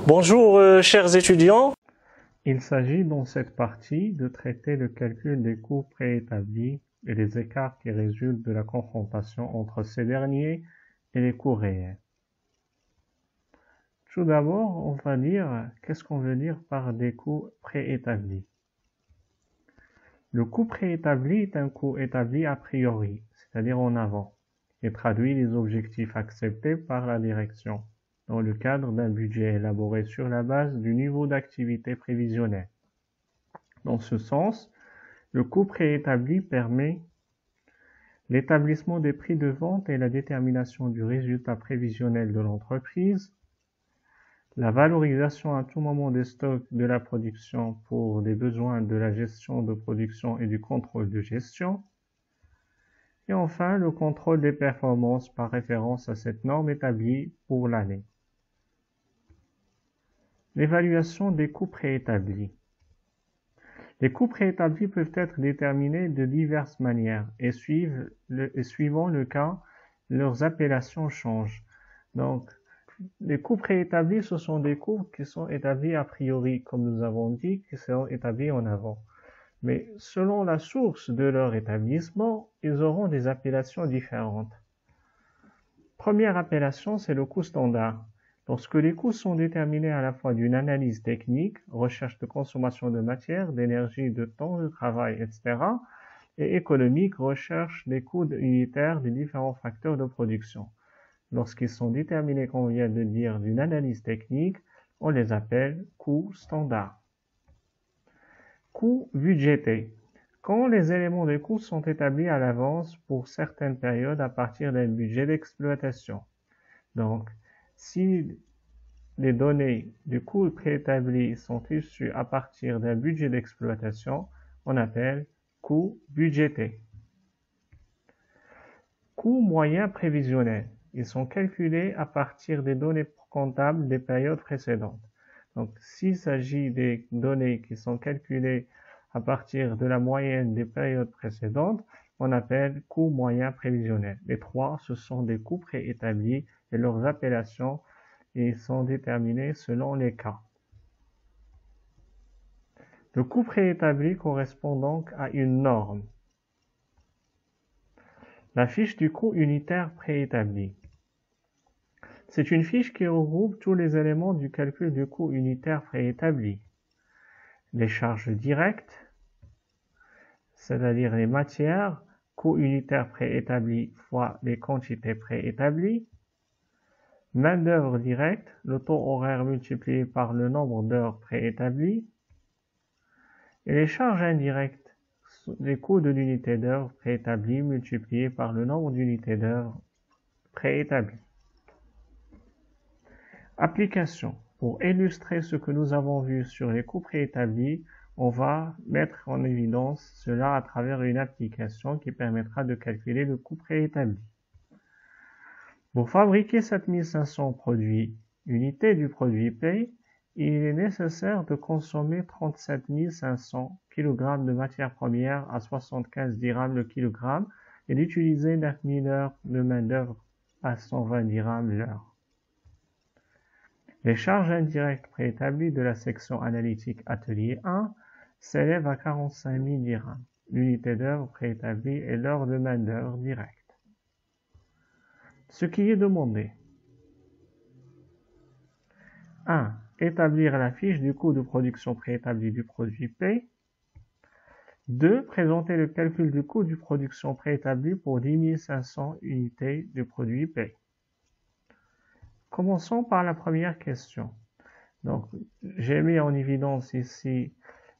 Bonjour chers étudiants. Il s'agit dans cette partie de traiter le calcul des coûts préétablis et les écarts qui résultent de la confrontation entre ces derniers et les coûts réels. Tout d'abord, on va dire qu'est-ce qu'on veut dire par des coûts préétablis. Le coût préétabli est un coût établi a priori, c'est-à-dire en avant, et traduit les objectifs acceptés par la direction, dans le cadre d'un budget élaboré sur la base du niveau d'activité prévisionnel. Dans ce sens, le coût préétabli permet l'établissement des prix de vente et la détermination du résultat prévisionnel de l'entreprise, la valorisation à tout moment des stocks de la production pour des besoins de la gestion de production et du contrôle de gestion, et enfin le contrôle des performances par référence à cette norme établie pour l'année. L'évaluation des coûts préétablis. Les coûts préétablis peuvent être déterminés de diverses manières et suivant le cas, leurs appellations changent. Donc, les coûts préétablis, ce sont des coûts qui sont établis a priori, comme nous avons dit, qui seront établis en avant. Mais selon la source de leur établissement, ils auront des appellations différentes. Première appellation, c'est le coût standard. Lorsque les coûts sont déterminés à la fois d'une analyse technique, recherche de consommation de matière, d'énergie, de temps de travail, etc., et économique, recherche des coûts unitaires des différents facteurs de production. Lorsqu'ils sont déterminés, comme on vient de dire, d'une analyse technique, on les appelle coûts standards. Coûts budgétés. Quand les éléments de coûts sont établis à l'avance pour certaines périodes à partir d'un budget d'exploitation. Donc, si les données du coût préétabli sont issues à partir d'un budget d'exploitation, on appelle coût budgété. Coûts moyens prévisionnels. Ils sont calculés à partir des données comptables des périodes précédentes. Donc, s'il s'agit des données qui sont calculées à partir de la moyenne des périodes précédentes, on appelle coûts moyens prévisionnels. Les trois, ce sont des coûts préétablis et leurs appellations et sont déterminés selon les cas. Le coût préétabli correspond donc à une norme. La fiche du coût unitaire préétabli. C'est une fiche qui regroupe tous les éléments du calcul du coût unitaire préétabli. Les charges directes, c'est-à-dire les matières, coût unitaire préétabli fois les quantités préétablies, main-d'œuvre directe, le taux horaire multiplié par le nombre d'heures préétablies, et les charges indirectes, les coûts de l'unité d'heure préétablie multipliés par le nombre d'unités d'heure préétablies. Application. Pour illustrer ce que nous avons vu sur les coûts préétablis, on va mettre en évidence cela à travers une application qui permettra de calculer le coût préétabli. Pour fabriquer 7500 produits unités du produit P, il est nécessaire de consommer 37 500 kg de matières premières à 75 dirhams le kilogramme et d'utiliser 9000 heures de main-d'œuvre à 120 dirhams l'heure. Les charges indirectes préétablies de la section analytique atelier 1 s'élèvent à 45 000 dirhams, l'unité d'œuvre préétablie et l'heure de main-d'œuvre directe. Ce qui est demandé. 1. Établir la fiche du coût de production préétabli du produit P. 2. Présenter le calcul du coût de production préétabli pour 10 500 unités du produit P. Commençons par la première question. Donc, j'ai mis en évidence ici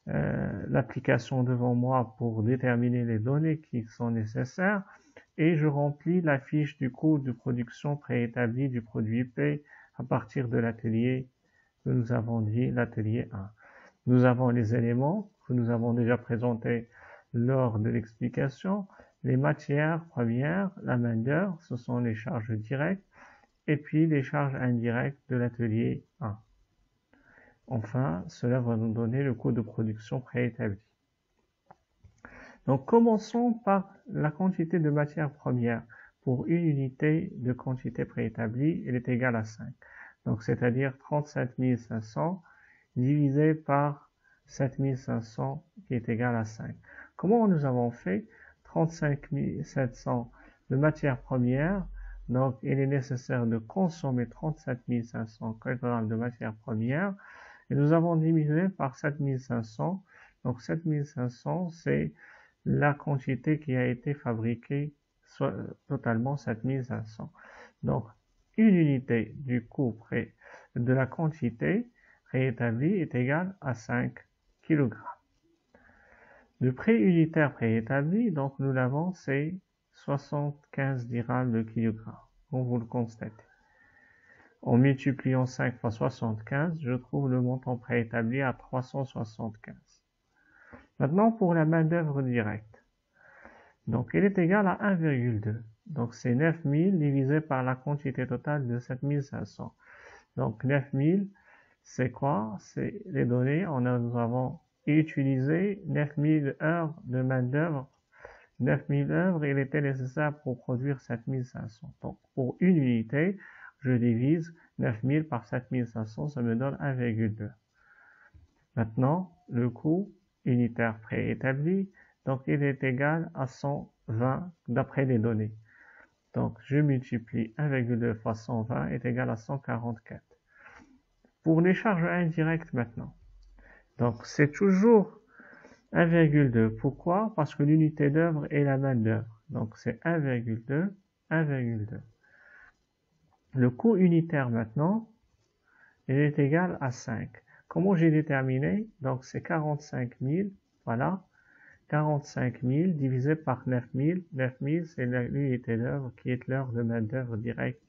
l'application devant moi pour déterminer les données qui sont nécessaires et je remplis la fiche du coût de production préétabli du produit P à partir de l'atelier que nous avons dit, l'atelier 1. Nous avons les éléments que nous avons déjà présentés lors de l'explication, les matières premières, la main-d'œuvre, ce sont les charges directes, et puis les charges indirectes de l'atelier 1. Enfin, cela va nous donner le coût de production préétabli. Donc, commençons par la quantité de matière première. Pour une unité de quantité préétablie, elle est égale à 5. Donc, c'est-à-dire 37 500 divisé par 7500 qui est égal à 5. Comment nous avons fait 35 700 de matière première? Donc, il est nécessaire de consommer 37 500 kg de matière première et nous avons divisé par 7500. Donc, 7500, c'est la quantité qui a été fabriquée, soit totalement 7500. Donc, une unité du coût de la quantité préétablie est égale à 5 kg. Le prix unitaire préétabli, donc nous l'avons, c'est 75 dirhams le kilogramme, comme vous le constatez. En multipliant 5 fois 75, je trouve le montant préétabli à 375. Maintenant, pour la main-d'œuvre directe. Donc, elle est égale à 1,2. Donc, c'est 9000 divisé par la quantité totale de 7500. Donc, 9000, c'est quoi? C'est les données. Nous avons utilisé 9000 heures de main-d'œuvre. 9000 heures, il était nécessaire pour produire 7500. Donc, pour une unité, je divise 9000 par 7500, ça me donne 1,2. Maintenant, le coût unitaire préétabli, donc il est égal à 120 d'après les données. Donc, je multiplie 1,2 fois 120 est égal à 144. Pour les charges indirectes maintenant, donc c'est toujours 1,2. Pourquoi? Parce que l'unité d'œuvre est la main-d'œuvre. Donc c'est 1,2, 1,2. Le coût unitaire maintenant, il est égal à 5. Comment j'ai déterminé? Donc c'est 45 000, voilà. 45 000 divisé par 9 000. 9 000, c'est l'unité d'œuvre qui est l'heure de main-d'œuvre directe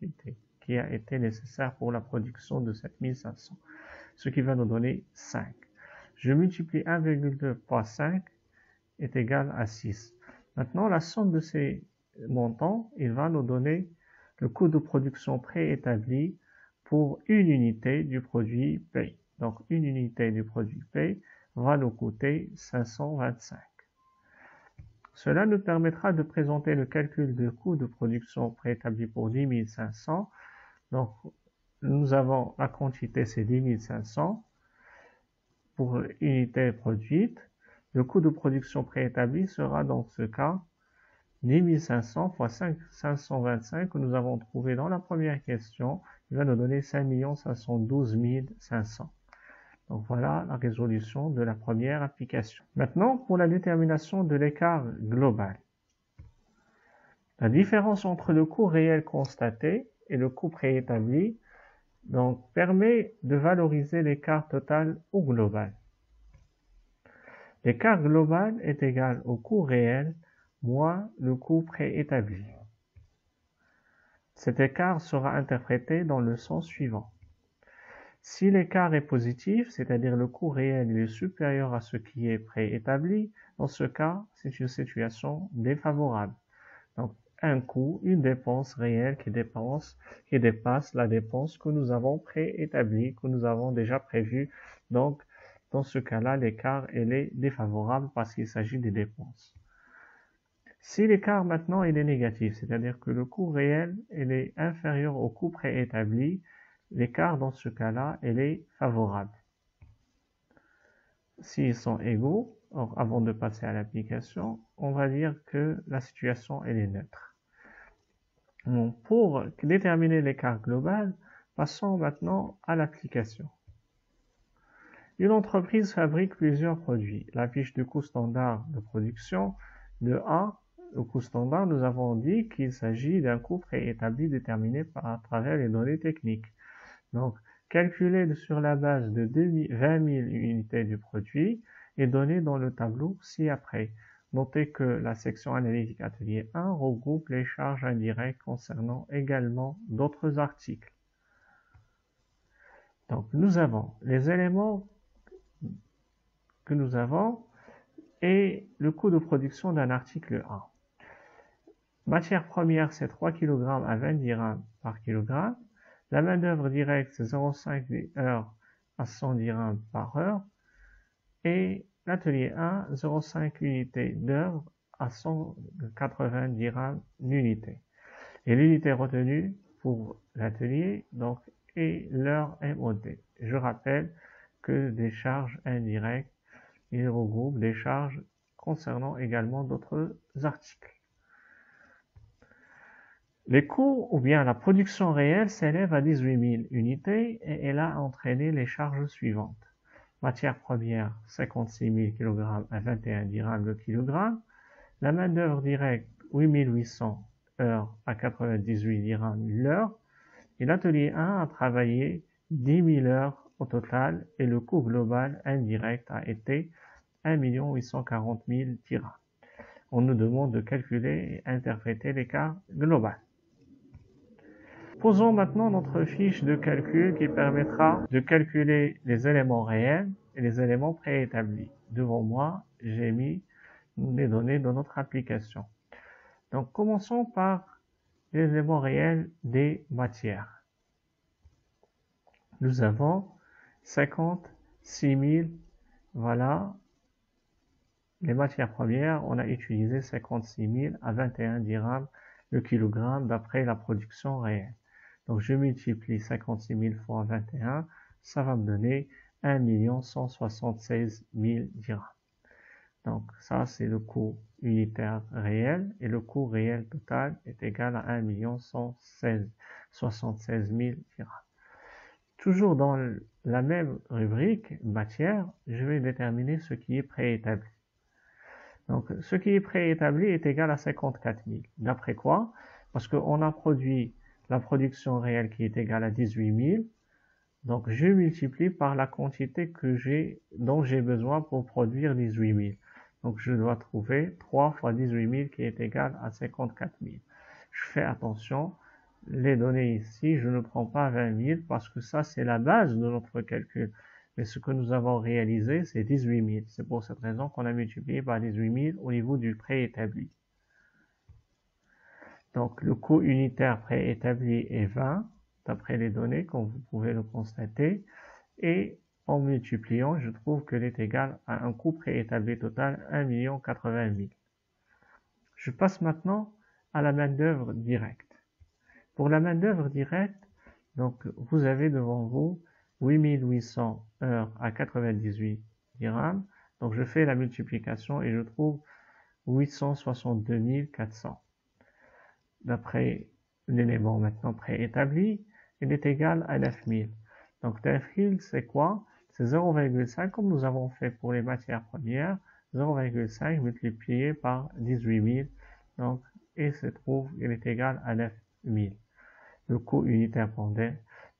qui a été nécessaire pour la production de 7500. Ce qui va nous donner 5. Je multiplie 1,2 fois 5 est égal à 6. Maintenant, la somme de ces montants, il va nous donner le coût de production préétabli pour une unité du produit P. Donc, une unité du produit P va nous coûter 525. Cela nous permettra de présenter le calcul de coût de production préétabli pour 10 500. Donc, nous avons la quantité, c'est 10 500 pour l'unité produite. Le coût de production préétabli sera dans ce cas 10 500 fois 525 que nous avons trouvé dans la première question. Il va nous donner 5 512 500. Donc voilà la résolution de la première application. Maintenant, pour la détermination de l'écart global. La différence entre le coût réel constaté et le coût préétabli donc, permet de valoriser l'écart total ou global. L'écart global est égal au coût réel moins le coût préétabli. Cet écart sera interprété dans le sens suivant. Si l'écart est positif, c'est-à-dire le coût réel est supérieur à ce qui est préétabli, dans ce cas, c'est une situation défavorable. Donc, un coût, une dépense réelle qui dépasse la dépense que nous avons préétablie, que nous avons déjà prévue. Donc, dans ce cas-là, l'écart est défavorable parce qu'il s'agit des dépenses. Si l'écart maintenant il est négatif, c'est-à-dire que le coût réel est inférieur au coût préétabli, l'écart dans ce cas-là est favorable. S'ils sont égaux, or, avant de passer à l'application, on va dire que la situation elle est neutre. Donc, pour déterminer l'écart global, passons maintenant à l'application. Une entreprise fabrique plusieurs produits. La fiche de coût standard de production de A, le coût standard, nous avons dit qu'il s'agit d'un coût préétabli déterminé à travers les données techniques. Donc, calculé sur la base de 20 000 unités du produit et donné dans le tableau ci-après. Notez que la section analytique atelier 1 regroupe les charges indirectes concernant également d'autres articles. Donc, nous avons les éléments que nous avons et le coût de production d'un article 1. Matière première, c'est 3 kg à 20 dirhams par kilogramme. La main-d'œuvre directe, c'est 0,5 heures à 100 dirhams par heure. Et l'atelier 1, 0,5 unités d'heure à 180 dirhams l'unité. Et l'unité retenue pour l'atelier donc est l'heure MOD. Je rappelle que des charges indirectes, il regroupe des charges concernant également d'autres articles. Les coûts ou bien la production réelle s'élève à 18 000 unités et elle a entraîné les charges suivantes. Matière première, 56 000 kg à 21 dirhams le kilogramme. La main-d'œuvre directe, 8 800 heures à 98 dirhams l'heure. Et l'atelier 1 a travaillé 10 000 heures au total et le coût global indirect a été 1 840 000 dirhams. On nous demande de calculer et interpréter l'écart global. Posons maintenant notre fiche de calcul qui permettra de calculer les éléments réels et les éléments préétablis. Devant moi, j'ai mis les données de notre application. Donc, commençons par les éléments réels des matières. Nous avons 56 000, voilà, les matières premières, on a utilisé 56 000 à 21 dirhams le kilogramme d'après la production réelle. Donc, je multiplie 56 000 fois 21, ça va me donner 1 176 000 dirhams. Donc, ça, c'est le coût unitaire réel et le coût réel total est égal à 1 176 000 dirhams. Toujours dans la même rubrique, matière, je vais déterminer ce qui est préétabli. Donc, ce qui est préétabli est égal à 54 000. D'après quoi? Parce qu'on a produit la production réelle qui est égale à 18 000. Donc, je multiplie par la quantité dont j'ai besoin pour produire 18 000. Donc, je dois trouver 3 fois 18 000 qui est égal à 54 000. Je fais attention, les données ici, je ne prends pas 20 000 parce que ça, c'est la base de notre calcul. Mais ce que nous avons réalisé, c'est 18 000. C'est pour cette raison qu'on a multiplié par 18 000 au niveau du préétabli. Donc, le coût unitaire préétabli est 20, d'après les données, comme vous pouvez le constater. Et en multipliant, je trouve qu'elle est égale à un coût préétabli total 1 080 000. Je passe maintenant à la main-d'œuvre directe. Pour la main-d'œuvre directe, donc, vous avez devant vous 8 800 heures à 98 dirhams. Donc, je fais la multiplication et je trouve 862 400. D'après l'élément maintenant préétabli, il est égal à 9 000. Donc 9 000, c'est quoi? C'est 0,5, comme nous avons fait pour les matières premières, 0,5 multiplié par 18 000, donc, et se trouve, il est égal à 9 000. Le coût unitaire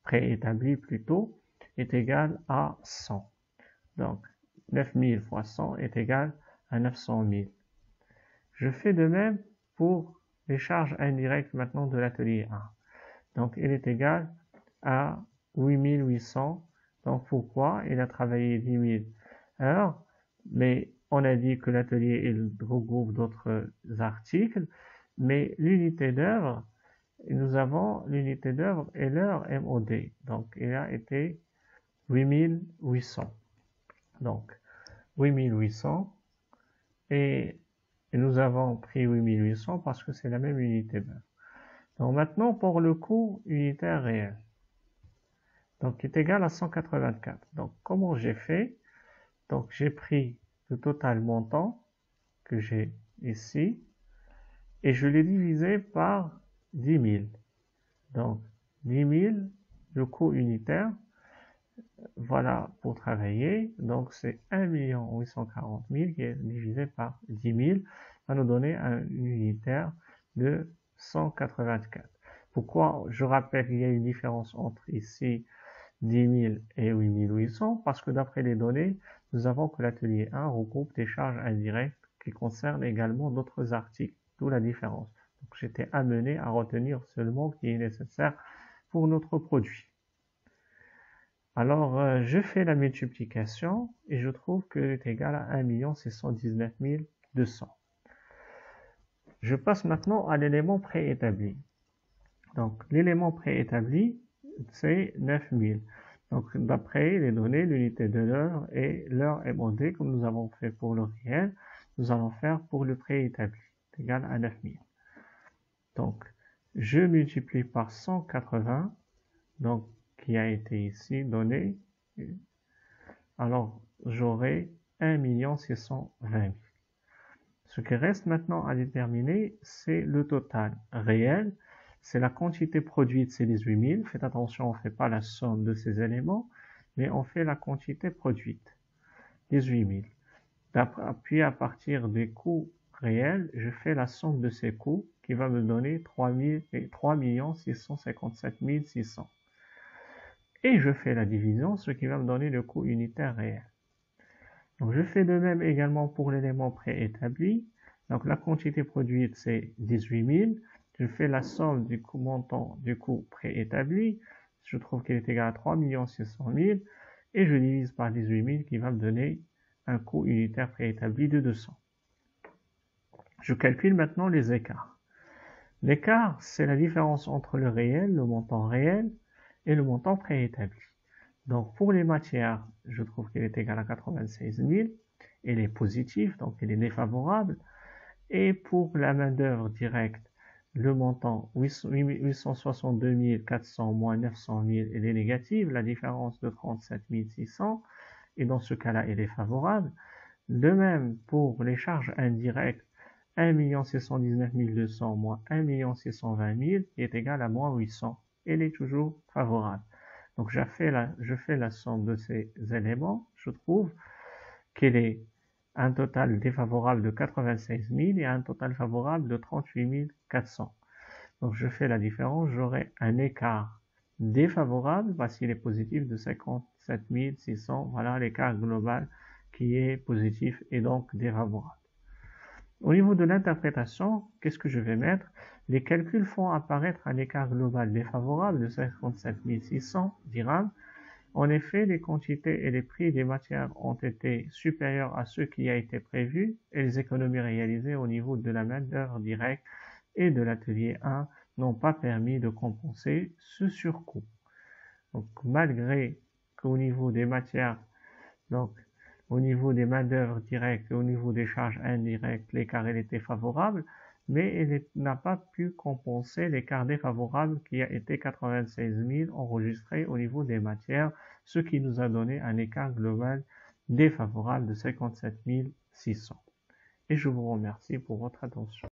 préétabli plutôt est égal à 100. Donc 9 000 fois 100 est égal à 900 000. Je fais de même pour les charges indirectes maintenant de l'atelier 1. Donc, il est égal à 8 800. Donc, pourquoi? Il a travaillé 10 000 heures, mais on a dit que l'atelier regroupe d'autres articles, mais l'unité d'œuvre, nous avons l'unité d'œuvre et l'heure MOD. Donc, il a été 8 800. Donc, 8 800 et nous avons pris 8 800 parce que c'est la même unité d'heure. Donc maintenant, pour le coût unitaire réel, donc qui est égal à 184. Donc comment j'ai fait? Donc j'ai pris le total montant que j'ai ici et je l'ai divisé par 10 000. Donc 10 000, le coût unitaire, voilà pour travailler. Donc c'est 1 840 000 qui est divisé par 10 000 va nous donner un unitaire de 184. Pourquoi je rappelle qu'il y a une différence entre ici 10 000 et 8 800? Parce que d'après les données, nous avons que l'atelier 1 regroupe des charges indirectes qui concernent également d'autres articles, d'où la différence. Donc j'étais amené à retenir seulement ce qui est nécessaire pour notre produit. Alors je fais la multiplication et je trouve qu'elle est égale à 1 619 200. Je passe maintenant à l'élément préétabli. Donc, l'élément préétabli, c'est 9 000. Donc, d'après les données, l'unité de l'heure et l'heure hebdomadaire, comme nous avons fait pour le réel, nous allons faire pour le préétabli, égal à 9000. Donc, je multiplie par 180, donc, qui a été ici donné. Alors, j'aurai 1 620 000. Ce qui reste maintenant à déterminer, c'est le total réel. C'est la quantité produite, c'est 18 000. Faites attention, on ne fait pas la somme de ces éléments, mais on fait la quantité produite, 18 000. Puis à partir des coûts réels, je fais la somme de ces coûts qui va me donner 3 657 600. Et je fais la division, ce qui va me donner le coût unitaire réel. Donc je fais de même également pour l'élément préétabli. Donc la quantité produite, c'est 18 000. Je fais la somme du coût montant du coût préétabli. Je trouve qu'il est égal à 3 600 000. Et je divise par 18 000 qui va me donner un coût unitaire préétabli de 200. Je calcule maintenant les écarts. L'écart, c'est la différence entre le réel, le montant réel, et le montant préétabli. Donc pour les matières, je trouve qu'il est égal à 96 000. Il est positif, donc il est défavorable. Et pour la main-d'œuvre directe, le montant 862 400 moins 900 000, il est négatif, la différence de 37 600, et dans ce cas-là, il est favorable. De même, pour les charges indirectes, 1 619 200 moins 1 620 000 est égal à moins 800. Il est toujours favorable. Donc je fais la somme de ces éléments, je trouve qu'il est un total défavorable de 96 000 et un total favorable de 38 400. Donc je fais la différence, j'aurai un écart défavorable, parce qu'il est positif, de 57 600. Voilà l'écart global qui est positif et donc défavorable. Au niveau de l'interprétation, qu'est-ce que je vais mettre? Les calculs font apparaître un écart global défavorable de 57 600 dirhams. En effet, les quantités et les prix des matières ont été supérieurs à ce qui a été prévu et les économies réalisées au niveau de la main-d'œuvre directe et de l'atelier 1 n'ont pas permis de compenser ce surcoût. Donc, malgré qu'au niveau des matières, donc au niveau des main-d'œuvre directes et au niveau des charges indirectes, l'écart était favorable, mais il n'a pas pu compenser l'écart défavorable qui a été 96 000 enregistré au niveau des matières, ce qui nous a donné un écart global défavorable de 57 600. Et je vous remercie pour votre attention.